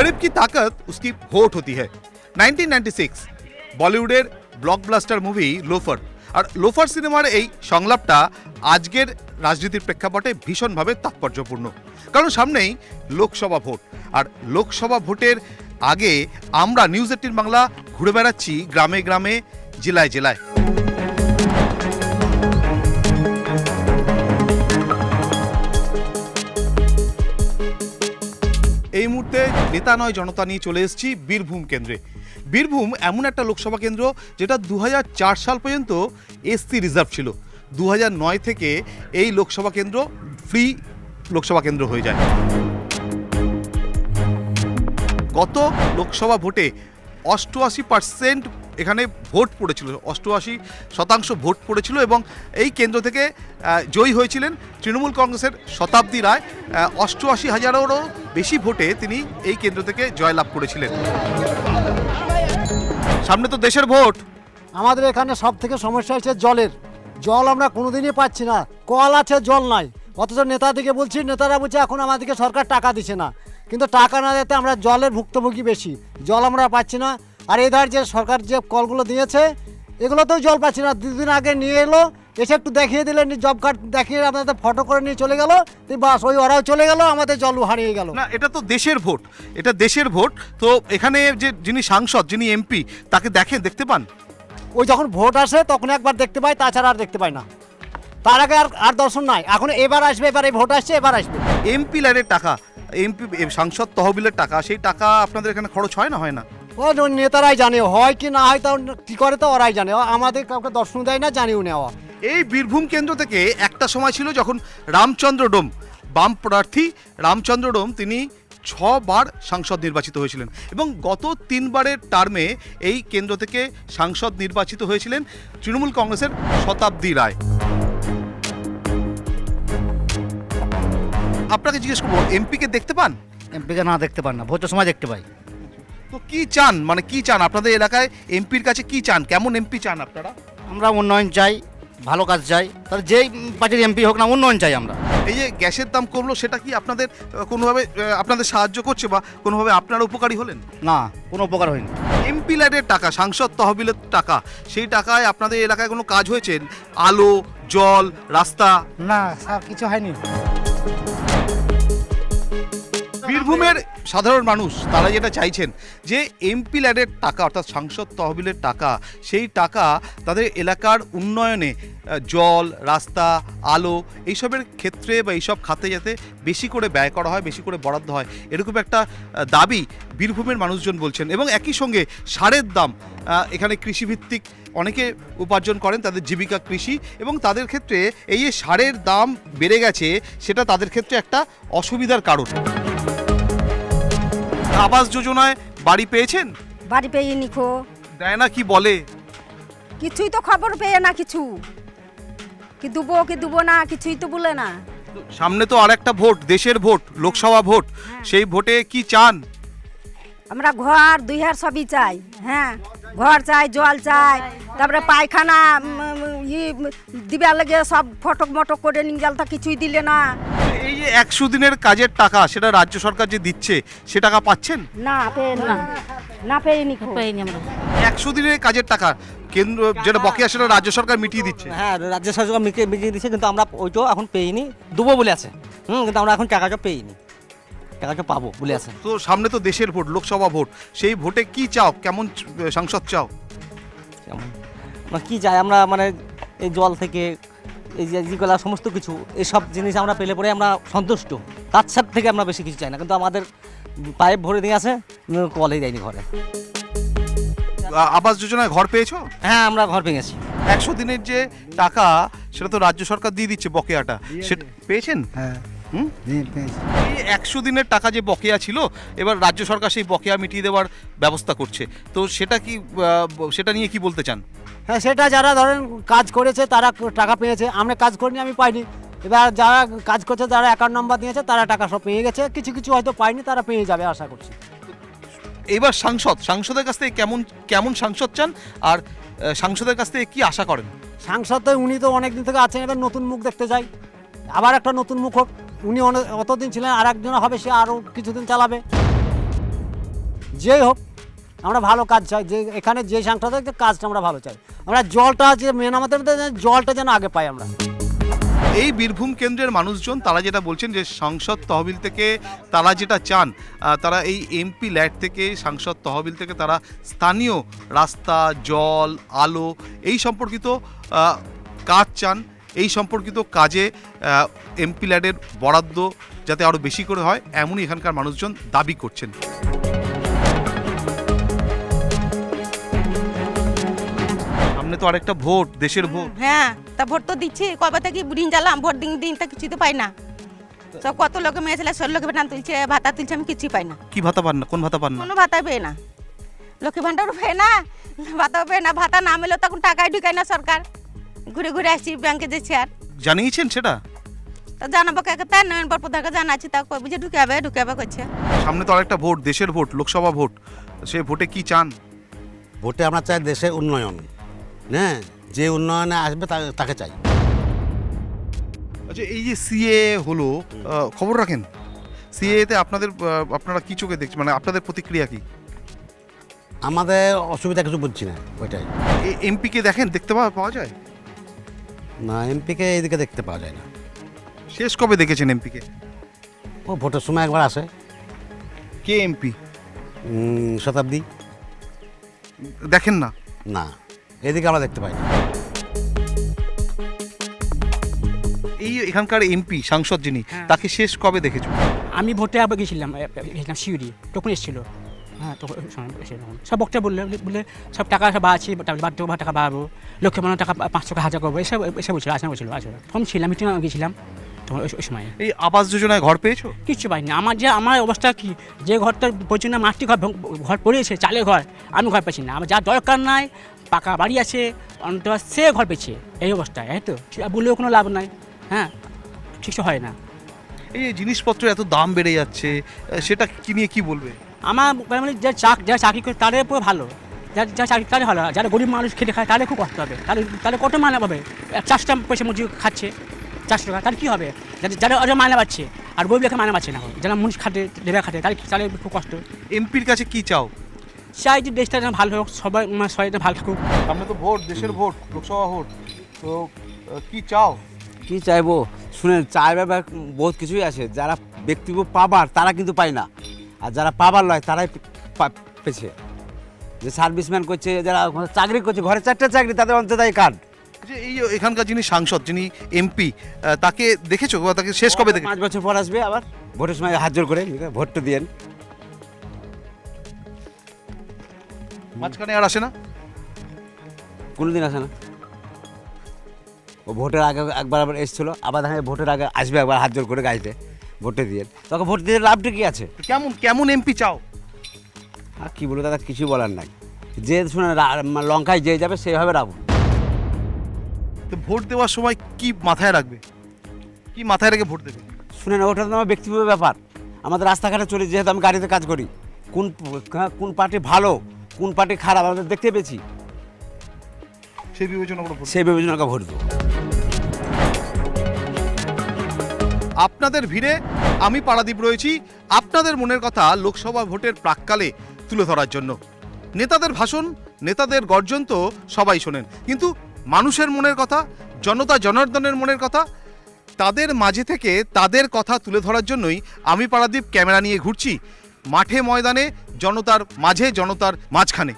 गरीब की ताकत उसकी वोट होती है। 1996 বলিউডের ব্লকবাস্টার মুভি লোফার, আর লোফার সিনেমার এই সংলাপটা আজকের রাজনীতির প্রেক্ষাপটে ভীষণভাবে তাৎপর্যপূর্ণ, কারণ সামনেই লোকসভা ভোট। আর লোকসভা ভোটের আগে আমরা নিউজ 18 বাংলা ঘুরে বেড়াচ্ছি গ্রামে গ্রামে, জেলায় জেলায়। এই মুহূর্তে নেতা নয় জনতা নিয়ে চলে এসেছি বীরভূম কেন্দ্রে। বীরভূম এমন একটা লোকসভা কেন্দ্র যেটা 2004 সাল পর্যন্ত এসসি রিজার্ভ ছিল। 2009 থেকে এই লোকসভা কেন্দ্র ফ্রি লোকসভা কেন্দ্র হয়ে যায়। গত লোকসভা ভোটে 88% এখানে ভোট পড়েছিল, 88% ভোট পড়েছিল এবং এই কেন্দ্র থেকে জয়ী হয়েছিলেন তৃণমূল কংগ্রেসের শতাব্দী রায়। 88,000-এরও বেশি ভোটে তিনি এই কেন্দ্র থেকে জয়লাভ করেছিলেন। সামনে তো দেশের ভোট। আমাদের এখানে সব থেকে সমস্যা হচ্ছে জলের। জল আমরা কোনোদিনই পাচ্ছি না, কল আছে জল নাই। অথচ নেতাদিকে বলছি, নেতারা বলছে এখন আমাদেরকে সরকার টাকা দিচ্ছে না, কিন্তু টাকা না দিতে আমরা জলের ভুক্তভোগী বেশি, জল আমরা পাচ্ছি না। আর এধার যে সরকার যে কলগুলো দিয়েছে এগুলোতেও জল পাচ্ছি না। দুদিন আগে নিয়ে এলো, এসে একটু দেখিয়ে দিলেন, জব কার্ড দেখিয়ে আপনাদের ফটো করে নিয়ে চলে গেল, বাস ওই ওরাও চলে গেল, আমাদের জল হারিয়ে গেল। না, এটা তো দেশের ভোট, এটা দেশের ভোট। তো এখানে যে যিনি সাংসদ, যিনি এমপি, তাকে দেখতে পান? ওই যখন ভোট আসে তখন একবার দেখতে পাই, তাছাড়া আর দেখতে পাই না। তার আগে আর দর্শন নাই। এখন এবার আসবে, এবার এই ভোট আসছে, এবার আসবে। এমপি ল্যাডের টাকা, এমপি সাংসদ তহবিলের টাকা, সেই টাকা আপনাদের এখানে খরচ হয় না? হয় না? ও নেতারাই জানে হয় কি না হয়, তা কি করে তো ওরাই জানে, আমাদের কাউকে দর্শন দেয় না, জানিও নেওয়া। এই বীরভূম কেন্দ্র থেকে একটা সময় ছিল যখন রামচন্দ্র ডোম, বাম প্রার্থী রামচন্দ্র ডোম, তিনি 6 বার সাংসদ নির্বাচিত হয়েছিলেন এবং গত 3 বারের টার্মে এই কেন্দ্র থেকে সাংসদ নির্বাচিত হয়েছিলেন তৃণমূল কংগ্রেসের শতাব্দী রায়। আপনাকে জিজ্ঞেস করবো, এমপিকে দেখতে পান? এমপিকে না দেখতে পান না, ভোটের সময় দেখতে পাই। তো কি চান, মানে কি চান আপনাদের এলাকায়? এমপির কাছে কি চান, কেমন এমপি চান আপনারা? আমরা উন্নয়ন চাই, ভালো কাজ চাই, তাহলে যেই পার্টির এমপি হোক না, উন্নয়ন চাই আমরা। এই যে গ্যাসের দাম কমলো, সেটা কি আপনাদের কোনোভাবে আপনাদের সাহায্য করছে বা কোনোভাবে আপনারা উপকারী হলেন? না, কোনো উপকার হয়নি। এমপি ল্যাডের টাকা, সাংসদ তহবিলের টাকা, সেই টাকায় আপনাদের এলাকায় কোনো কাজ হয়েছে? আলো, জল, রাস্তা? না স্যার, কিছু হয়নি। বীরভূমের সাধারণ মানুষ তারা যেটা চাইছেন যে এমপি ল্যাডের টাকা, অর্থাৎ সাংসদ তহবিলের টাকা, সেই টাকা তাদের এলাকার উন্নয়নে, জল, রাস্তা, আলো, এইসবের ক্ষেত্রে বা এইসব খাতে যাতে বেশি করে ব্যয় করা হয়, বেশি করে বরাদ্দ হয়, এরকম একটা দাবি বীরভূমের মানুষজন বলছেন। এবং একই সঙ্গে সারের দাম, এখানে কৃষিভিত্তিক অনেকে উপার্জন করেন, তাদের জীবিকা কৃষি, এবং তাদের ক্ষেত্রে এই যে সারের দাম বেড়ে গেছে, সেটা তাদের ক্ষেত্রে একটা অসুবিধার কারণ। আবাস যোজনায় বাড়ি পেয়েছেন? বাড়ি পেয়ে নিখো দেয় না, কি বলে? কিছুই তো খবর পেয়ে না, কিছু কি দুবো না, কিছুই তো বলে না। সামনে তো আরেকটা ভোট, দেশের ভোট, লোকসভা ভোট, সেই ভোটে কি চান? আমরা ঘর দুইহার সবই চাই। হ্যাঁ, ঘর চাই, জল চাই, তারপরে পায়খানা দিবার লাগে সব ফটক মটক করে নিয়ে গেল, তা কিছুই দিলে না। এই যে 100 দিনের কাজের টাকা, সেটা রাজ্য সরকার যে দিচ্ছে, সে টাকা পাচ্ছেন? না পেয়ে না পেয়ে নিখো পেয়ে আমরা 100 দিনের কাজের টাকা কেন্দ্র যেটা বকেয়া, সেটা রাজ্য সরকার মিটিয়ে দিচ্ছে। হ্যাঁ, রাজ্য সরকার মিটিয়ে দিচ্ছে, কিন্তু আমরা ওইটাও এখন পেইনি, দেবো বলে আছে। কিন্তু আমরা এখন টাকাটা পেইনি, টাকাটা পাবো বলে আছে। তো সামনে তো দেশের ভোট, লোকসভা ভোট, সেই ভোটে কি চাও, কেমন সাংসদ চাও? কেমন আমরা কী চাই, আমরা মানে এই জল থেকে এই যে যেগুলো সমস্ত কিছু, এইসব জিনিস আমরা পেলে পরে আমরা সন্তুষ্ট, তার সাথে থেকে আমরা বেশি কিছু চাই না। কিন্তু আমাদের পাইপ ভরে দিয়ে আছে, কলেই দেয়নি ঘরে। আবাস যোজনায় ঘর পেয়েছো? হ্যাঁ, আমরা ঘর পেয়েছি। 100 দিনের যে টাকা, সেটা তো রাজ্য সরকার দিয়ে দিচ্ছে, বকেয়াটা, সেটা পেয়েছেন? হ্যাঁ, এই 100 দিনের টাকা যে বকেয়া ছিল, এবার রাজ্য সরকার সেই বকেয়া মিটিয়ে দেওয়ার ব্যবস্থা করছে, তো সেটা কি, সেটা নিয়ে কি বলতে চান? হ্যাঁ, সেটা যারা ধরেন কাজ করেছে তারা টাকা পেয়েছে, আমরা কাজ করিনি, আমি পাইনি। এবার যারা কাজ করছে, যারা অ্যাকাউন্ট নাম্বার দিয়েছে, তারা টাকা সব পেয়ে গেছে। কিছু কিছু হয়তো পাইনি, তারা পেয়ে যাবে আশা করছি। এবার সাংসদের কাছ থেকে কেমন সাংসদ চান, আর সাংসদের কাছ থেকে কি আশা করেন? সাংসদ তো উনি তো অনেকদিন থেকে আছেন, এবার নতুন মুখ দেখতে চাই, আবার একটা নতুন মুখ হোক। উনি অতদিন ছিলেন, আর একজন হবে, সে আরও কিছুদিন চালাবে। যেই হোক আমরা ভালো কাজ চাই, যে এখানে যে সাংসদ কাজটা আমরা ভালো চাই। আমরা জলটা যে মেন আমাদের জলটা যেন আগে পাই আমরা। এই বীরভূম কেন্দ্রের মানুষজন তারা যেটা বলছেন যে সংসদ তহবিল থেকে তারা যেটা চান, তারা এই এমপি ল্যাড থেকে সংসদ তহবিল থেকে তারা স্থানীয় রাস্তা, জল, আলো এই সম্পর্কিত কাজ চান। এই সম্পর্কিত কাজে এমপি ল্যাডের বরাদ্দ যাতে আরও বেশি করে হয় এমনই এখানকার মানুষজন দাবি করছেন। সামনে তো আরেকটা ভোট, দেশের ভোট। হ্যাঁ, তা ভোট তো দিচ্ছি, কবে থেকে দিন জ্বালাম, ভোট দিন তা কিছুই তো পাই না। সব কত লোকে মেয়ে ছেলে 16 লোকে ভাতা তুলছে, ভাতা তুলছে, আমি কিছুই পাই না। কি ভাতা পান না? কোন ভাতা পান না? কোনো ভাতা পেয়ে না, লক্ষ্মী ভান্ডারও পেয়ে না, ভাতাও পেয়ে না। ভাতা না মেলেও তখন টাকাই ঢুকায় না সরকার। ঘুরে ঘুরে আসছি ব্যাংকে যাচ্ছি, আর জানিয়েছেন সেটা? তা জানাবো কাকে, তাই নয়নবার প্রধানকে জানাচ্ছি, তা বুঝে ঢুকাবে করছে। সামনে তো আরেকটা ভোট, দেশের ভোট, লোকসভা ভোট। সে ভোটে কি চান? ভোটে আমরা চাই দেশের উন্নয়ন, হ্যাঁ, যে উন্নয়নে আসবে তাকে চাই। আচ্ছা, এই যে সিএ হলো, খবর রাখেন সিএতে আপনারা কি চোখে দেখছেন, মানে আপনাদের প্রতিক্রিয়া কি? আমাদের অসুবিধা কিছু বুঝছি না ওইটাই। এমপিকে দেখেন, দেখতে পাওয়া যায় না, এমপিকে এইদিকে দেখতে পাওয়া যায় না। শেষ কবে দেখেছেন এমপিকে? ও ভোটের সময় একবার আসে। কে এমপি? শতাব্দী। দেখেন না? না, এদিকে আমরা দেখতে পাই না। এই এখানকার এমপি সাংসদ যিনি, তাকে শেষ কবে দেখেছো? আমি ভোটে আবার গেছিলাম শিউরি, তখন এসেছিল। হ্যাঁ, তখন সব বক্তব্য বললে সব টাকা সব বাড়াচ্ছি, টাকা বাড়াবো, লক্ষ্য বানানো টাকা 500 টাকা 1000 করবো, এসব বলছিল। বলছিল তখন ছিলাম, মিটিং গেছিলাম তখন ওই সময়। এই আবাস যোজনায় ঘর পেয়েছো? কিচ্ছু পাইনি। আমার অবস্থা কি, যে ঘরটা প্রয়োজন মাটি ঘর পড়িয়েছে, চালের ঘর, আমি ঘর পাচ্ছি না। আমার যা দরকার নাই, পাকা বাড়ি আছে অন্তত, সে ঘর পেয়েছে। এই অবস্থায় তো বললেও কোনো লাভ নাই। হ্যাঁ, ঠিক হয় না। এই যে জিনিসপত্র এত দাম বেড়ে যাচ্ছে, সেটা কি নিয়ে কি বলবে? আমার যারা চাকরি করে তাদের উপর ভালো, যারা চাকরি তাদের ভালো, যারা গরিব মানুষ খেটে খায় তাদের খুব কষ্ট হবে। তাদের কত মায়না পাবে? 4টা পয়সা মজুরি খাচ্ছে 400 টাকা, তাহলে কী হবে? যারা মায়না পাচ্ছে আর গরিব লেখা মায়না পাচ্ছে না, যারা মানুষ খাটে, লেবার খাটে, তাদের খুব কষ্ট। এমপির কাছে কি চাও? চাই যে দেশটা যেন ভালো হোক, সবাই ভালো থাকুক। সামনে তো ভোট, দেশের ভোট, লোকসভা ভোট, তো কি চাও? কি চাইবো শুনে, চাইবে বহুত কিছুই আছে। যারা ব্যক্তিগত পাবার তারা কিন্তু পায় না, আর যারা পাবার লয় তারাই পেছে। যে সার্ভিসম্যান করছে, যারা চাকরি করছে, ঘরে 4টা চাকরি, তাদের অন্তদায়ী কার্ড। যে এই এখানকার যিনি সাংসদ, যিনি এমপি, তাকে দেখেছো? তাকে শেষ কবে দেখেছো? 5 বছর পর আসবে আবার ভোটের সময়, হাত জোর করে ভোটটা দিয়েন। মাঝখানে আর আসে না? কোনোদিন আসে না। ও ভোটের আগে একবার আবার এসেছিলো, আবার দেখা যায় ভোটের আগে আসবে একবার, হাত জোর করে গাইতে ভোটে দিয়ে। তখন ভোট দিয়ে লাভটা কি আছে? কেমন এমপি চাও? আর কি বলবো দাদা, কিছু বলার নাই। যে শুনে লঙ্কায় যে যাবে সেভাবে রাখবো। তো ভোট দেওয়ার সময় কি মাথায় রাখবে, কি মাথায় রেখে ভোট দেবে? শুনে না, ওটা তো আমার ব্যক্তিগত ব্যাপার। আমাদের রাস্তাঘাটে চলে, যেহেতু আমি গাড়িতে কাজ করি, কোন পার্টি ভালো, কোন পার্টি খারাপ আমাদের দেখতে পেয়েছি, সেই বিবেচনা করে সেই বিবেচনা ভোট দেবো। আপনাদের ভিড়ে আমি পারাদীপ রয়েছি, আপনাদের মনের কথা লোকসভা ভোটের প্রাক্কালে তুলে ধরার জন্য। নেতাদের ভাষণ, নেতাদের গর্জন তো সবাই শোনেন, কিন্তু মানুষের মনের কথা, জনতা জনার্দনের মনের কথা, তাদের মাঝে থেকে তাদের কথা তুলে ধরার জন্যই আমি পারাদীপ ক্যামেরা নিয়ে ঘুরছি মাঠে ময়দানে, জনতার মাঝে, জনতার মাঝখানে।